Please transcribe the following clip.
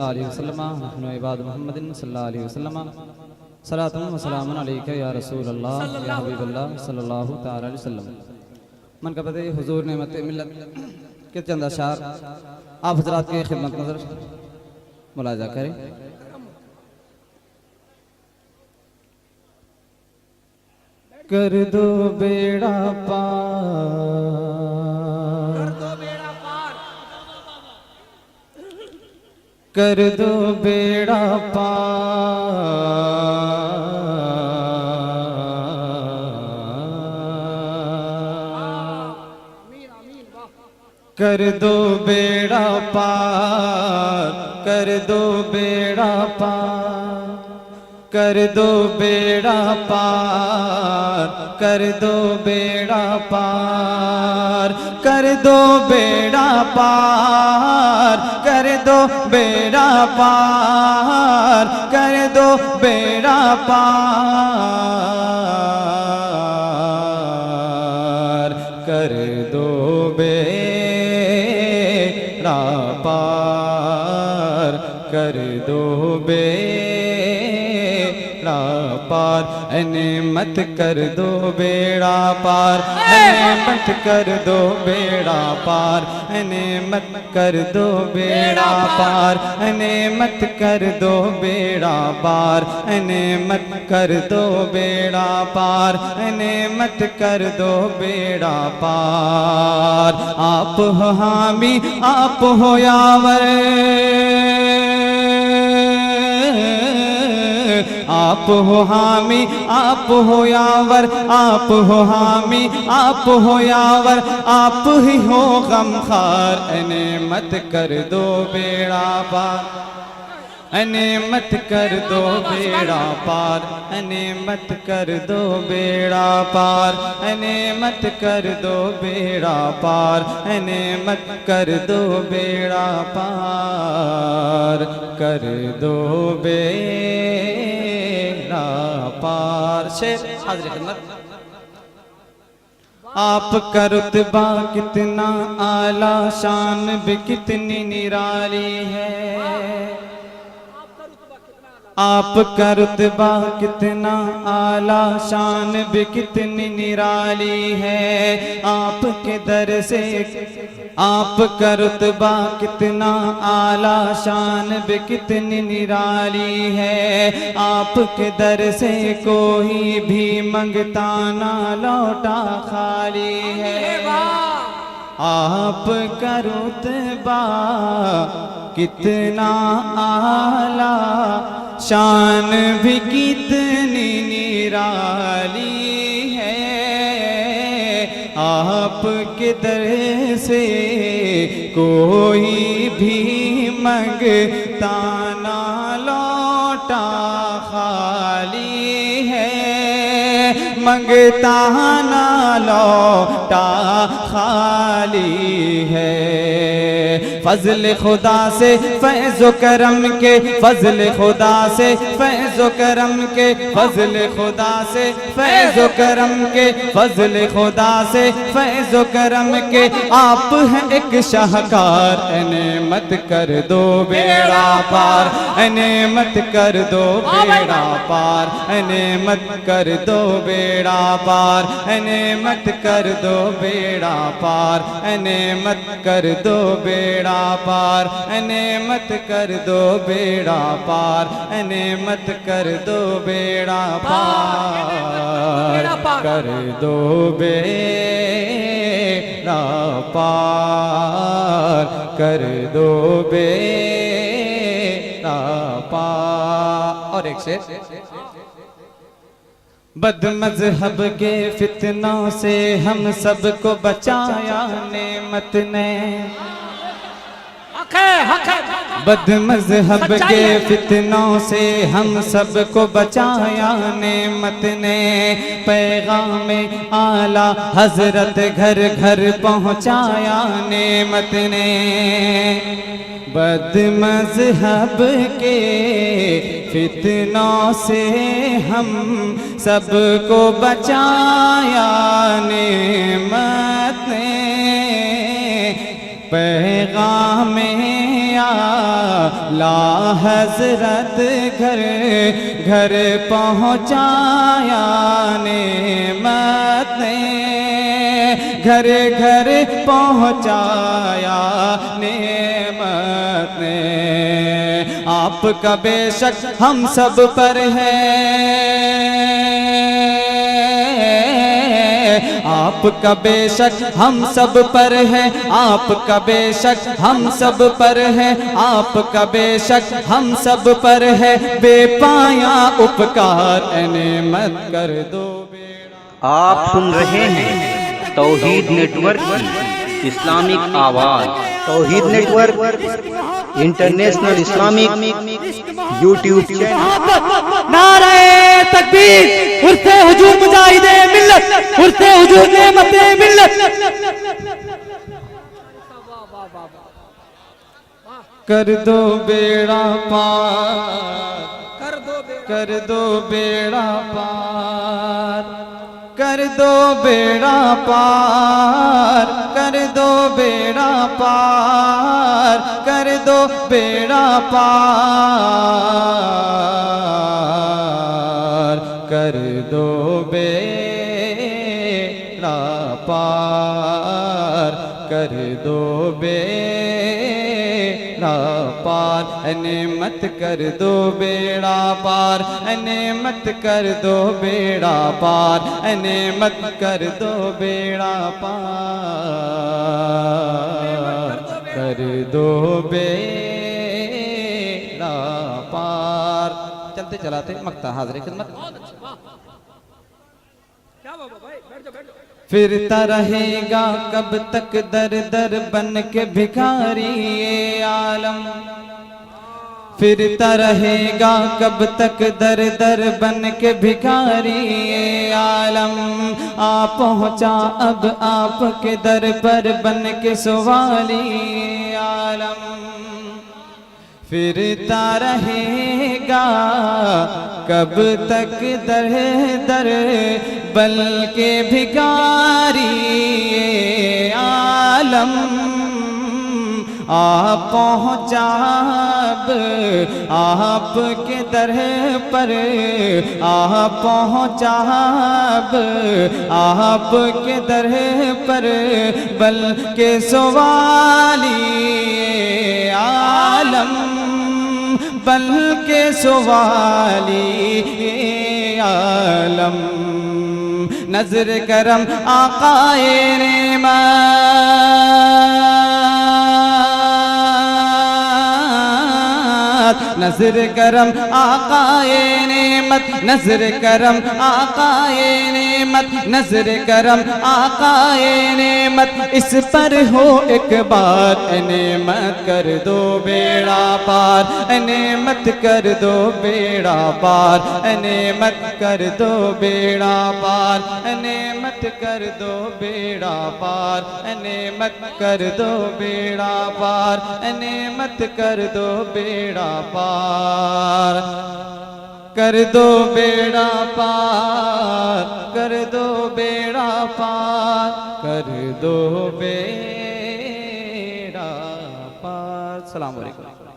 علیہ وسلم نحن عباد محمد صلی اللہ علیہ وسلم صلاۃ و سلام علیک یا رسول اللہ یا حبیب اللہ صلی اللہ تعالی علیہ وسلم۔ منقبت حضور نعمت ملت کے چند اشعار آپ حضرات کے خدمت نظر ملاحظہ کریں۔ کر دو بیڑا پار، کر دو بیڑا پار، کر دو بیڑا پار، کر دو بیڑا پار، کر دو بیڑا پار، کر دو بیڑا پار، کر دو بیڑا پار، کر دو بیڑا پار، کر دو بیڑا پار، کر دو بیڑا پار، کر دو بیڑا پار، اے نعمت کر دو بیڑا پار، اے نعمت کر دو بیڑا پار، اے نعمت کر دو بیڑا پار، اے نعمت کر دو بیڑا پار، اے نعمت کر دو بیڑا پار، اے نعمت کر دو بیڑا پار۔ آپ ہو حامی، آپ ہو یاور، آپ ہو حامی، آپ ہو یاور، آپ ہو حامی، آپ ہو یاور، آپ ہی ہو غمخوار، اے نعمت کر دو بیڑا پار، اے نعمت کر دو بیڑا پار، اے نعمت کر دو بیڑا پار، اے نعمت کر دو بیڑا پار، اے نعمت کر دو بیڑا پار، کر دو بیڑا پار۔ شیر حاضر خدمت۔ آپ کا رتبہ کتنا اعلیٰ، شان بھی کتنی نرالی ہے، آپ کا رتبہ کتنا اعلیٰ، شان بھی کتنی نرالی ہے، آپ کے در سے آپ کا رتبہ کتنا اعلیٰ، شان بھی کتنی نرالی ہے، آپ کے در سے کوئی بھی منگتا نہ لوٹا خالی ہے، آپ کا رتبہ کتنا اعلیٰ، شان بھی کتنی نرالی ہے، آپ کے در سے کوئی بھی منگتا نہ لوٹا خالی ہے، منگتا نہ لوٹا خالی ہے۔ فضل خدا سے فیض و کرم کے، فضل خدا سے فیض و کرم کے، فضل خدا سے فیض و کرم کے، فضل خدا سے فیض و کرم کے، آپ ہیں ایک شاہکار، اے نعمت کر دو بیڑا پار، اے نعمت کر دو بیڑا پار، اے نعمت کر دو بیڑا پار، اے نعمت کر دو بیڑا پار، اے نعمت کر دو بیڑا پار، اے نعمت کر دو بیڑا پار، اے نعمت کر دو بیڑا پار، کر دو بیڑا پار، کر دو بیڑا پار۔ اور ایک شعر۔ بد مذہب کے فتنوں سے ہم سب کو بچایا نعمت نے، بد مذہب کے فتنوں سے ہم سب کو بچایا نعمت نے، پیغام اعلیٰ حضرت گھر گھر پہنچایا نعمت نے، بد مذہب کے فتنوں سے ہم سب کو بچایا نعمت نے، پیغام لا حضرت گھر گھر پہنچایا نعمت نے گھر گھر پہنچایا نعمت نے آپ کا بے شک ہم سب پر ہے آپ کا بے شک ہم سب پر ہے آپ کا بے شک ہم سب پر ہے آپ کا بے شک ہم سب پر ہے بے پایا اپکار اے نعمت کر دو بیڑا آپ سن رہے ہیں توحید نیٹ ورک کی اسلامک آواز Tawheed network international Islamic YouTube channel نعرہ تکبیر اٹھتے حضور مجاہد ملت اٹھتے حضور نعمت ملت کر دو بیڑا پار کر دو بیڑا پار کر دو بیڑا پار کر دو بیڑا پار کر دو بیڑا پار کر دو بیڑا پار کر دو بیڑا پار اے نعمت کر دو بیڑا پار اے نعمت کر دو بیڑا پار اے نعمت کر دو بیڑا پار کر دو بیڑا پار چلتے چلاتے مقطع حاضر خدمت پھرتا رہے گا کب تک در در بن کے بھکاری یہ عالم پھرتا رہے گا کب تک در در بن کے بھکاری یہ عالم آ پہنچا اب آپ کے در پر بن کے سوالی یہ عالم پھرتا رہے گا کب تک در در بلکہ بھکاری یہ عالم آپ پہنچا اب آپ کے در پر آپ پہنچا اب آپ کے در پر بلکہ سوالی عالم بلکہ سوالی عالم نظر کرم آقائے نعمت نظر کرم آقائے نعمت نظر کرم آقائے نعمت نظر کرم آقائے نعمت اس پر ہو ایک بار اے نعمت کر دو بیڑا پار اے نعمت کر دو بیڑا پار اے نعمت کر دو بیڑا پار اے نعمت کر دو بیڑا پار اے نعمت کر دو بیڑا پار اے نعمت کر دو بیڑا پار کر دو بیڑا پار کر دو بیڑا پار کر دو بیڑا پار السلام علیکم